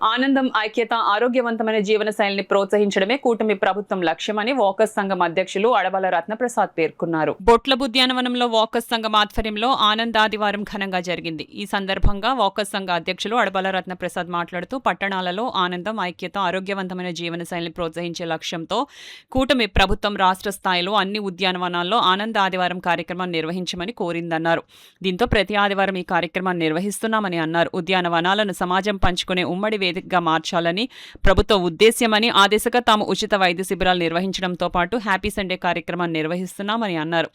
ఆనందం, ఐక్యత, ఆరోగ్యవంతమైన జీవనశైలిని ప్రోత్సహించడమే కూటమి ప్రభుత్వం లక్ష్యమని వాకర్స్ సంఘం అధ్యక్షులు అడబాల రత్నప్రసాద్ పేర్కొన్నారు. బొట్లబు ఉద్యానవనంలో వాకర్స్ సంఘం ఆధ్వర్యంలో ఆనంద్ ఆదివారం ఘనంగా జరిగింది. ఈ సందర్భంగా వాకర్స్ సంఘ అధ్యక్షులు అడబాల రత్నప్రసాద్ మాట్లాడుతూ పట్టణాలలో ఆనందం, ఐక్యత, ఆరోగ్యవంతమైన జీవనశైలిని ప్రోత్సహించే లక్ష్యంతో కూటమి ప్రభుత్వం రాష్ట్ర స్థాయిలో అన్ని ఉద్యానవనాల్లో ఆనంద్ ఆదివారం కార్యక్రమాన్ని నిర్వహించమని కోరిందన్నారు. దీంతో ప్రతి ఆదివారం ఈ కార్యక్రమాన్ని నిర్వహిస్తున్నామని అన్నారు. ఉద్యానవనాలను సమాజం పంచుకునే ఉమ్మడి వేదికగా మార్చాలని ప్రభుత్వ ఉద్దేశ్యమని, ఆ దిశగా తాము ఉచిత వైద్య శిబిరాలు నిర్వహించడంతో పాటు హ్యాపీ సండే కార్యక్రమాన్ని నిర్వహిస్తున్నామని అన్నారు.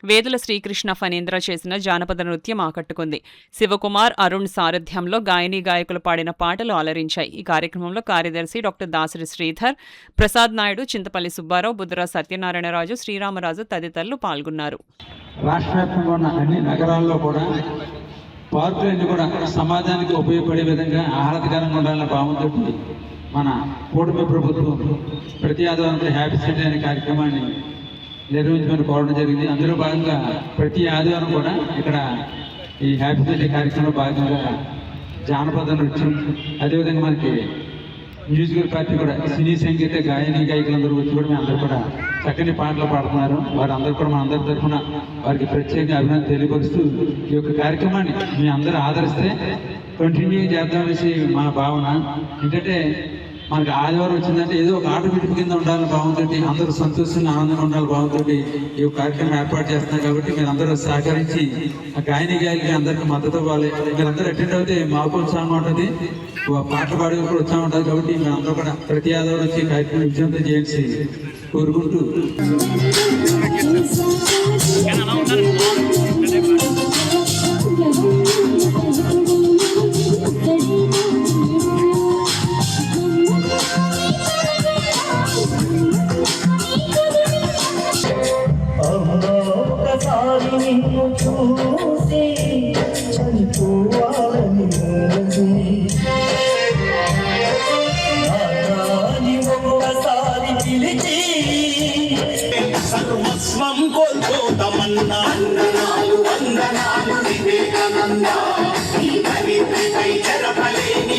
వేదుల శ్రీకృష్ణ ఫణీంద్ర చేసిన జానపద నృత్యం ఆకట్టుకుంది. శివకుమార్, అరుణ్ సారథ్యంలో గాయనీ గాయకులు పాడిన పాటలు అలరించాయి. ఈ కార్యక్రమంలో కార్యదర్శి డాక్టర్ దాసరి శ్రీధర్, ప్రసాద్ నాయుడు, చింతపల్లి సుబ్బారావు, బుద్ర సత్యనారాయణరాజు, శ్రీరామరాజు తదితరులు పాల్గొన్నారు. రాష్ట్రవ్యాప్తంగా ఉన్న అన్ని నగరాల్లో కూడా పార్కులన్నీ కూడా సమాజానికి ఉపయోగపడే విధంగా ఆహ్లాదకరంగా ఉండాలనే భావంతో మన కూటమి ప్రభుత్వం ప్రతి ఆదివారం హ్యాపీ సండే అనే కార్యక్రమాన్ని నిర్వహించమని కోరడం జరిగింది. అందులో భాగంగా ప్రతి ఆదివారం కూడా ఇక్కడ ఈ హ్యాపీ సండే కార్యక్రమంలో భాగంగా జానపద నృత్యం, అదేవిధంగా మనకి మ్యూజికల్ పార్టీ కూడా సినీ సంగీత గాయని గాయకులందరూ వచ్చి కూడా అందరూ కూడా చక్కని పాటలు పాడుతున్నారు. వారందరూ కూడా మన అందరి తరఫున వారికి ప్రత్యేకంగా అభినందన తెలియపరుస్తూ ఈ యొక్క కార్యక్రమాన్ని మీ అందరూ ఆదరిస్తే కంటిన్యూ చేద్దామనేసి మా భావన. ఏంటంటే మనకి ఆదివారం వచ్చిందంటే ఏదో ఒక ఆటోమేటిక్ కింద ఉండాలని భావంతో, అందరూ సంతోషంగా ఆనందంగా ఉండాలని భావంతో ఈ కార్యక్రమం ఏర్పాటు చేస్తున్నాం. కాబట్టి మీరు అందరూ సహకరించి ఆ గాయని గాయకులకి అందరికీ మద్దతు ఇవ్వాలి. మీరందరూ అటెండ్ అవుతే మాకు ఉత్సాహం ఉంటుంది, పాటలు పాడే కూడా ఉత్సాహం ఉంటుంది. కాబట్టి మీరందరూ కూడా ప్రతి ఆదివారం వచ్చి కార్యక్రమం విజయంతో చేసి కోరుకుంటూ సర్వస్వం కోల్పోతమన్నా వందనాలు వందనాలు వివేకానంద ఈ ధరిత్రిపై జరపలేని